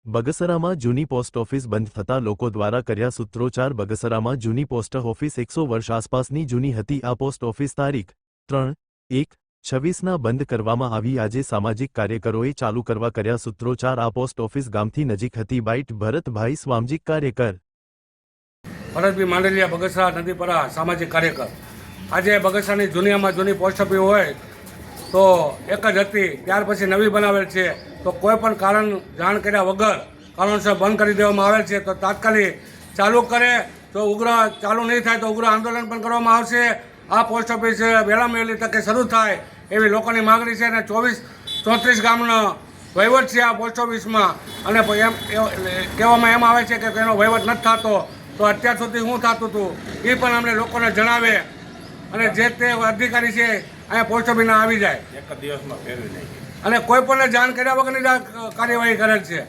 બગસરામાં જૂની post office બંધ થતા લોકો દ્વારા કર્યા સૂત્રોચ્ચાર। બગસરામાં જૂની પોસ્ટ ઓફિસ 100 વર્ષ આસપાસની જૂની હતી। આ પોસ્ટ ઓફિસ તારીખ 3/1/26ના બંધ કરવામાં આવી। આજે સામાજિક કાર્યકરોએ ચાલુ કરવા કર્યા સૂત્રોચ્ચાર। આ પોસ્ટ ઓફિસ ગામથી નજીક હતી। બાઇટ ભરતભાઈ સ્વામજીક કાર્યકર ભરતભાઈ માંડલિયા, બગસરા નદીપરા સામાજિક કાર્યકર। આજે બગસરાની જૂનીમાં જૂની પોસ્ટ ઓફિસ હોય તો એક જ હતી, ત્યાર પછી નવી બનાવેલ છે તો કોઈ પણ કારણ જાણ કર્યા વગર કારણસર બંધ કરી દેવામાં આવેલ છે। તો તાત્કાલિક ચાલુ કરે, જો ઉગ્ર ચાલુ નહીં થાય તો ઉગ્ર આંદોલન પણ કરવામાં આવશે। આ પોસ્ટ ઓફિસ વહેલામાં વહેલી તકે શરૂ થાય એવી લોકોની માગણી છે અને 34 ગામનો વહીવટ છે આ પોસ્ટ ઓફિસમાં અને એમ કહેવામાં એમ આવે છે કે એનો વહીવટ નથી થતો, તો અત્યાર સુધી શું થતું હતું એ પણ અમને લોકોને જણાવે અને જે તે અધિકારી છે અહીંયા પોસ્ટ ઓફિસના આવી જાય એક દિવસમાં ફેરવી નાખી અને કોઈ પણ જાણ કર્યા વગરની કાર્યવાહી કરેલ છે।